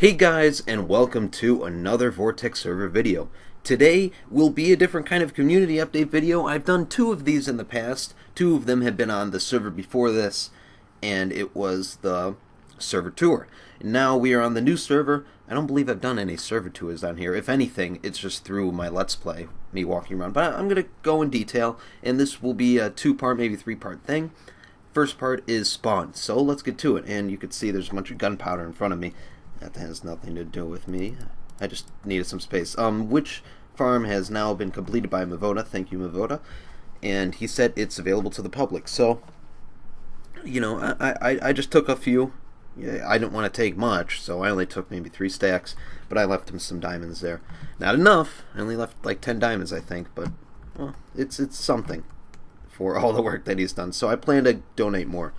Hey guys, and welcome to another Vortex server video. Today will be a different kind of community update video. I've done two of these in the past. Two of them had been on the server before this, and it was the server tour. And now we are on the new server. I don't believe I've done any server tours on here. If anything, it's just through my Let's Play, me walking around. But I'm going to go in detail, and this will be a two-part, maybe three-part thing. First part is spawn, so let's get to it. And you can see there's a bunch of gunpowder in front of me. That has nothing to do with me. I just needed some space. Which farm has now been completed by Mavoda. Thank you, Mavoda. And he said it's available to the public. So, you know, I just took a few. Yeah, I didn't want to take much, so I only took maybe 3 stacks. But I left him some diamonds there. Not enough. I only left like 10 diamonds, I think. But, well, it's something for all the work that he's done. So I plan to donate more.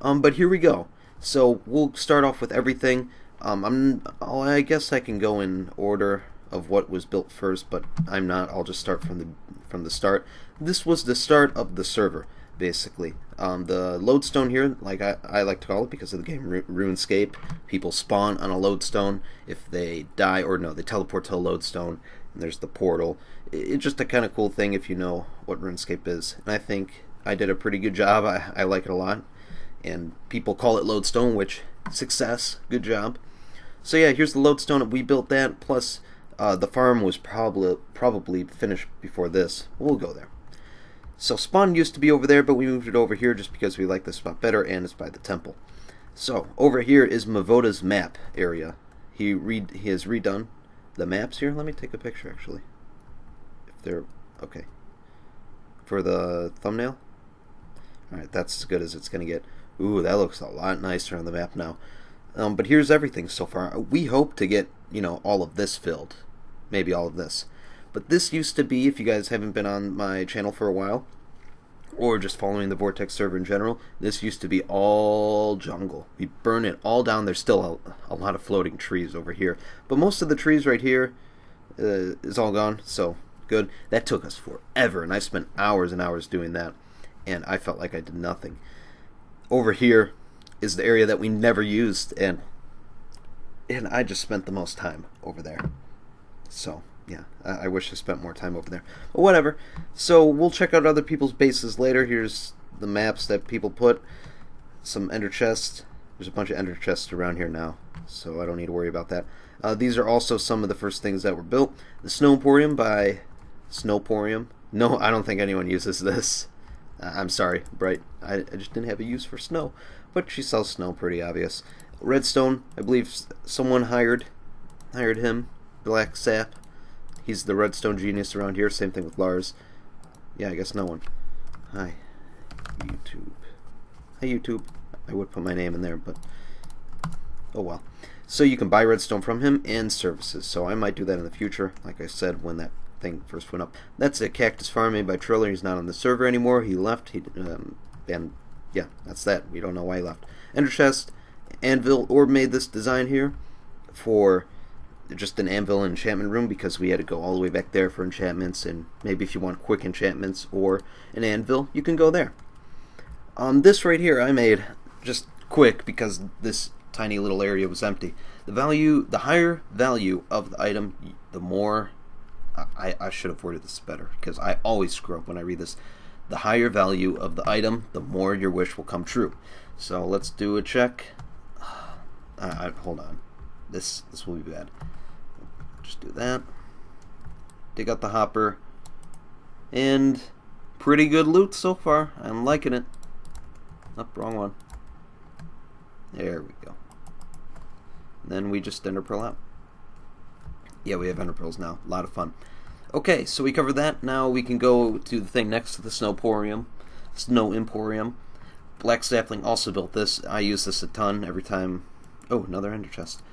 But here we go. So we'll start off with everything. I guess I can go in order of what was built first, but I'm not. I'll just start from the start. This was the start of the server, basically. The lodestone here, like I like to call it because of the game RuneScape, people spawn on a lodestone. If they die, or no, they teleport to a lodestone, and there's the portal. It's just a kind of cool thing if you know what RuneScape is. And I think I did a pretty good job. I like it a lot. And people call it lodestone, which, success, good job. So yeah, here's the lodestone. We built that, plus the farm was probably finished before this. We'll go there. So spawn used to be over there, but we moved it over here just because we like this spot better, and it's by the temple. So over here is Mavoda's map area. He has redone the maps here. Let me take a picture actually. If they're okay for the thumbnail. All right, that's as good as it's gonna get. Ooh, that looks a lot nicer on the map now. But here's everything so far. We hope to get, you know, all of this filled. Maybe all of this. But this used to be, if you guys haven't been on my channel for a while, or just following the Vortex server in general, this used to be all jungle. We burn it all down. There's still a lot of floating trees over here. But most of the trees right here is all gone, so good. That took us forever, and I spent hours and hours doing that, and I felt like I did nothing. Over here is the area that we never used, and I just spent the most time over there. So yeah, I wish I spent more time over there, but whatever. So we'll check out other people's bases later. Here's the maps that people put. Some ender chests. There's a bunch of ender chests around here now, so I don't need to worry about that. These are also some of the first things that were built. The Snow Emporium by Snowporium. No, I don't think anyone uses this. I'm sorry, Bright. I just didn't have a use for snow. But she sells snow, pretty obvious. Redstone, I believe someone hired him. Black Sap. He's the redstone genius around here. Same thing with Lars. Yeah, I guess no one. Hi, YouTube. Hi, YouTube. I would put my name in there, but oh well. So you can buy redstone from him and services. So I might do that in the future, like I said, when that thing first went up. That's a cactus farm made by Triller. He's not on the server anymore. He left. And yeah, that's that. We don't know why he left. Ender chest, anvil. Orb made this design here for just an anvil and enchantment room because we had to go all the way back there for enchantments, and maybe if you want quick enchantments or an anvil, you can go there. This right here I made just quick because this tiny little area was empty. The higher value of the item, the more. I should have worded this better because I always screw up when I read this. The higher value of the item, the more your wish will come true. So let's do a check. Hold on. This will be bad. Just do that. Dig out the hopper. And pretty good loot so far. I'm liking it. Up, wrong one. There we go. And then we just ender pearl out. Yeah, we have ender pearls now. A lot of fun. Okay, so we covered that. Now we can go to the thing next to the Snow Emporium. Black Sapling also built this. I use this a ton every time. Oh, another ender chest.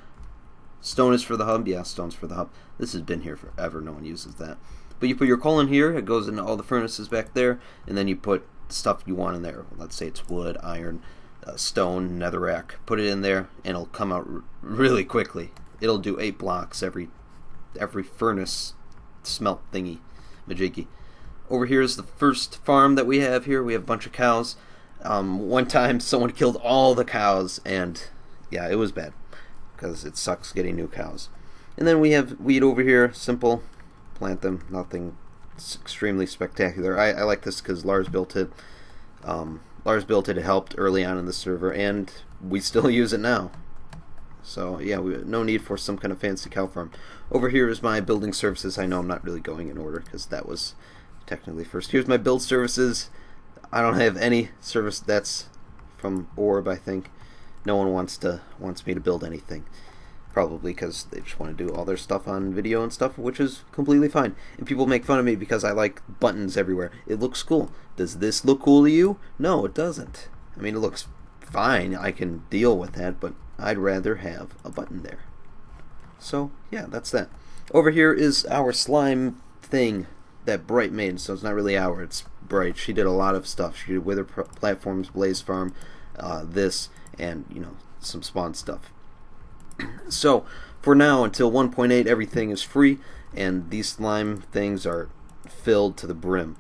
Stone is for the hub. Yeah, stone's for the hub. This has been here forever. No one uses that. But you put your coal in here. It goes into all the furnaces back there. And then you put stuff you want in there. Let's say it's wood, iron, stone, netherrack. Put it in there, and it'll come out really quickly. It'll do 8 blocks every furnace smelt thingy majiggy. Over here is the first farm that we have here. We have a bunch of cows. One time someone killed all the cows, and yeah, it was bad. because it sucks getting new cows. And then we have wheat over here, simple, plant them, nothing extremely spectacular. I like this because Lars built it. It helped early on in the server, and we still use it now. So yeah, no need for some kind of fancy cow farm. Over here is my building services. I know I'm not really going in order because that was technically first. Here's my build services. I don't have any service. That's from Orb, I think. No one wants me to build anything. Probably because they just want to do all their stuff on video and stuff, which is completely fine. And people make fun of me because I like buttons everywhere. It looks cool. Does this look cool to you? No, it doesn't. I mean, it looks fine. I can deal with that, but I'd rather have a button there. So, yeah, that's that. Over here is our slime thing that Bright made. So it's not really it's Bright. She did a lot of stuff. She did Wither Platforms, Blaze Farm, this, and, you know, some spawn stuff. So, for now, until 1.8, everything is free, and these slime things are filled to the brim.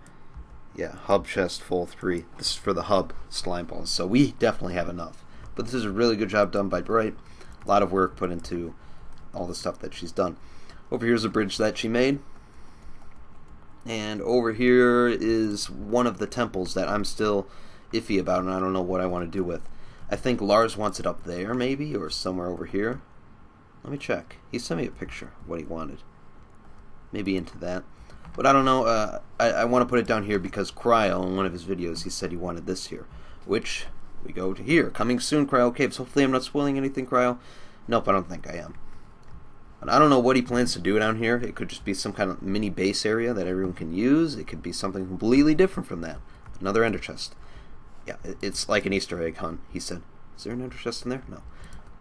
Yeah, hub chest full 3. This is for the hub slime balls, so we definitely have enough. But this is a really good job done by Bright. A lot of work put into all the stuff that she's done. Over here is a bridge that she made. And over here is one of the temples that I'm still iffy about, and I don't know what I want to do with. I think Lars wants it up there, maybe, or somewhere over here. Let me check. He sent me a picture of what he wanted. Maybe into that. But I don't know. I want to put it down here because Cryo, in one of his videos, he said he wanted this here. Which, we go to here. Coming soon, Cryo Caves. Hopefully I'm not spoiling anything, Cryo. Nope, I don't think I am. And I don't know what he plans to do down here. It could just be some kind of mini base area that everyone can use. It could be something completely different from that. Another ender chest. Yeah, it's like an Easter egg hunt, he said. Is there an ender chest in there? No.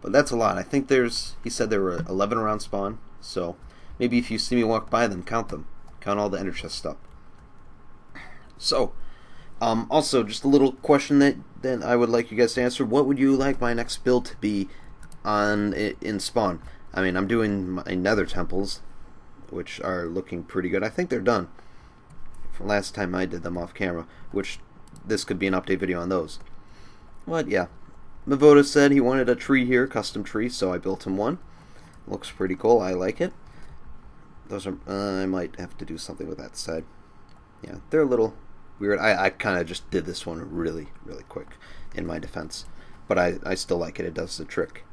But that's a lot. I think he said there were 11 around spawn. So maybe if you see me walk by them, count them. Count all the ender chest stuff. So, also, just a little question that I would like you guys to answer. What would you like my next build to be in spawn? I mean, I'm doing my nether temples, which are looking pretty good. I think they're done from last time I did them off camera, which this could be an update video on those. But yeah, Mavoda said he wanted a tree here, custom tree, so I built him one. Looks pretty cool. I like it. Those are. I might have to do something with that side. Yeah, they're a little weird. I kind of just did this one really, really quick in my defense, but I still like it. It does the trick.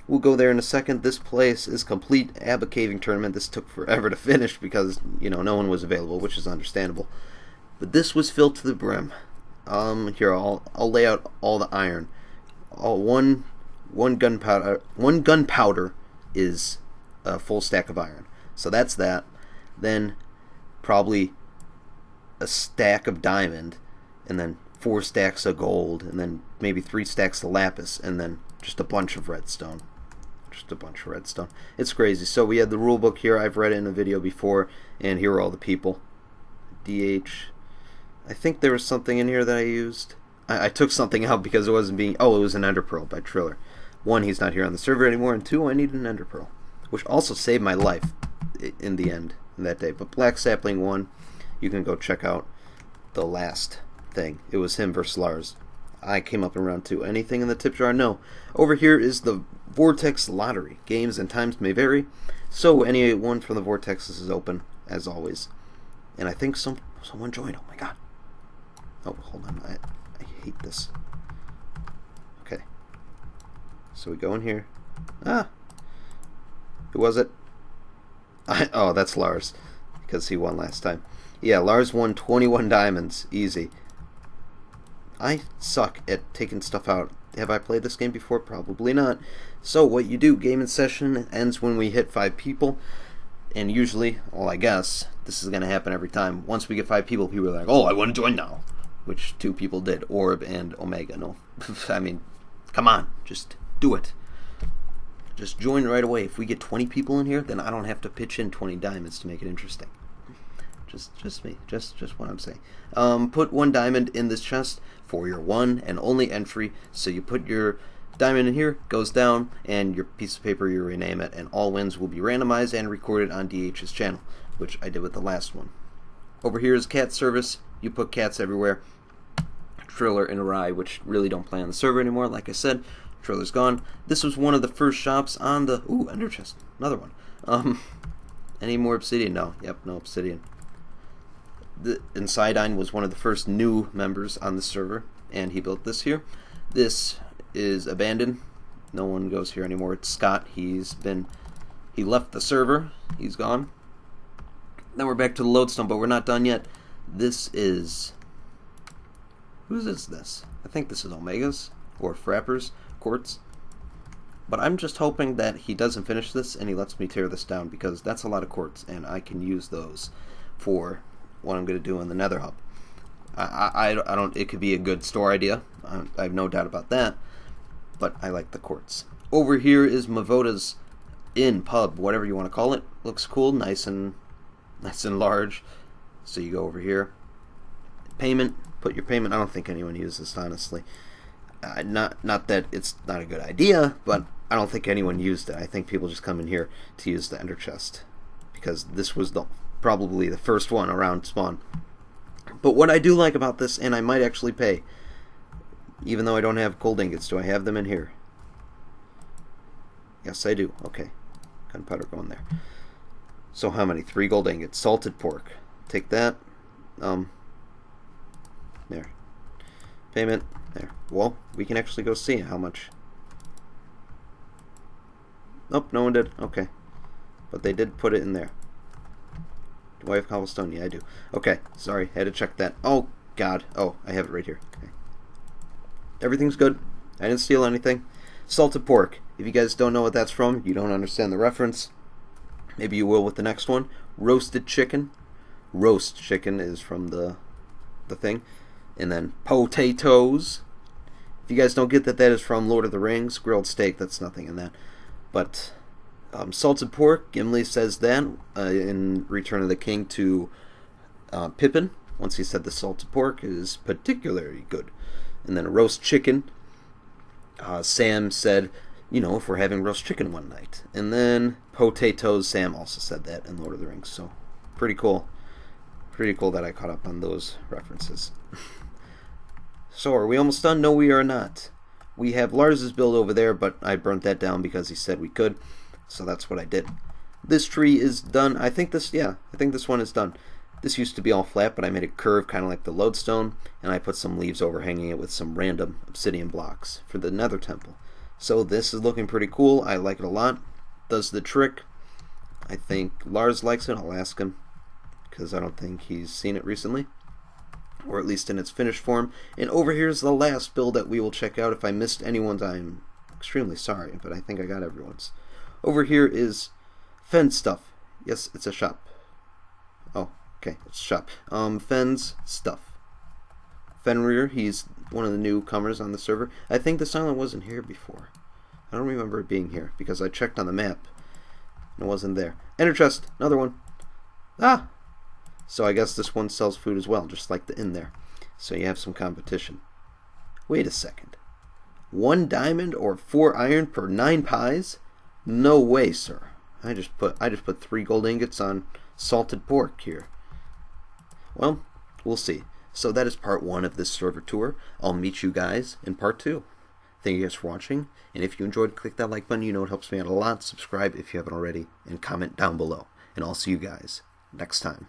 We'll go there in a second. This place is complete Abba caving tournament. This took forever to finish because, you know, no one was available, which is understandable. But this was filled to the brim. Here I'll lay out all the iron. One gunpowder is a full stack of iron. So that's that. Then probably a stack of diamond, and then 4 stacks of gold, and then maybe 3 stacks of lapis, and then just a bunch of redstone. Just a bunch of redstone. It's crazy. So we had the rule book here. I've read it in a video before, and here are all the people. DH. I think there was something in here that I used. I took something out because it wasn't being... Oh, it was an ender pearl by Triller. 1, he's not here on the server anymore, and 2, I needed an ender pearl, which also saved my life in the end that day. But Black Sapling 1, you can go check out the last thing. It was him versus Lars. I came up in round 2. Anything in the tip jar? No. Over here is the Vortex lottery. Games and times may vary, so any one from the Vortexes is open as always. And I think someone joined. Oh my god. Oh, hold on. I hate this. Okay. So we go in here. Ah. Who was it? Oh, that's Lars, because he won last time. Yeah, Lars won 21 diamonds. Easy. I suck at taking stuff out. Have I played this game before? Probably not. So what you do, gaming session ends when we hit 5 people. And usually, well, I guess, this is going to happen every time. Once we get 5 people, people are like, oh, I want to join now. Which 2 people did, Orb and Omega. No, I mean, come on, just do it. Just join right away. If we get 20 people in here, then I don't have to pitch in 20 diamonds to make it interesting. Just me. Just what I'm saying. Put 1 diamond in this chest for your one and only entry. So you put your diamond in here, goes down, and your piece of paper, you rename it, and all wins will be randomized and recorded on DH's channel, which I did with the last one. Over here is cat service. You put cats everywhere. Triller and Arai, which really don't play on the server anymore. Like I said, Trailer's gone. This was one of the first shops on the... Ooh, ender chest. Another one. Any more obsidian? No. Yep, no obsidian. And Sidine was one of the first new members on the server, and he built this here. This is abandoned. No one goes here anymore. It's Scott. He left the server. He's gone. Then we're back to the lodestone, but we're not done yet. This is... Whose is this? I think this is Omega's, or Frapper's quartz. But I'm just hoping that he doesn't finish this and he lets me tear this down, because that's a lot of quartz, and I can use those for what I'm going to do in the Nether Hub. I don't. It could be a good store idea. I have no doubt about that. But I like the quartz. Over here is Mavoda's Inn, pub, whatever you want to call it. Looks cool, nice and large. So you go over here. Payment. Put your payment. I don't think anyone uses this, honestly. Not that it's not a good idea, but I don't think anyone used it. I think people just come in here to use the ender chest, because this was probably the first one around spawn. But what I do like about this, and I might actually pay, even though I don't have gold ingots, do I have them in here? Yes, I do. Okay. Gunpowder going there. So how many? 3 gold ingots. Salted pork. Take that. There. Payment. There. Well, we can actually go see how much. Nope, no one did. Okay. But they did put it in there. Do I have cobblestone? Yeah, I do. Okay, sorry. I had to check that. Oh, God. Oh, I have it right here. Okay. Everything's good. I didn't steal anything. Salted pork. If you guys don't know what that's from, you don't understand the reference. Maybe you will with the next one. Roasted chicken. Roast chicken is from the thing. And then potatoes. If you guys don't get that, that is from Lord of the Rings. Grilled steak, that's nothing in that. But salted pork, Gimli says that in Return of the King to Pippin. Once he said the salted pork is particularly good. And then a roast chicken. Sam said, you know, if we're having roast chicken one night. And then potatoes, Sam also said that in Lord of the Rings. So, pretty cool. Pretty cool that I caught up on those references. So, are we almost done? No, we are not. We have Lars's build over there, but I burnt that down because he said we could. So that's what I did. This tree is done. I think this one is done. This used to be all flat, but I made it curve, kind of like the lodestone, and I put some leaves overhanging it with some random obsidian blocks for the Nether Temple. So this is looking pretty cool. I like it a lot. Does the trick. I think Lars likes it. I'll ask him, because I don't think he's seen it recently, or at least in its finished form. And over here is the last build that we will check out. If I missed anyone's, I'm extremely sorry, but I think I got everyone's. Over here is Fen's stuff. Yes, it's a shop. Oh, okay, it's a shop. Fen's stuff. Fenrir, he's one of the newcomers on the server. I think this island wasn't here before. I don't remember it being here, because I checked on the map and it wasn't there. Ender chest, another one. Ah! So I guess this one sells food as well, just like the inn there. So you have some competition. Wait a second. 1 diamond or 4 iron per 9 pies? No way, sir. I just put 3 gold ingots on salted pork here. Well, we'll see. So that is part 1 of this server tour. I'll meet you guys in part 2. Thank you guys for watching, and if you enjoyed, click that like button. You know it helps me out a lot. Subscribe if you haven't already, and comment down below. And I'll see you guys next time.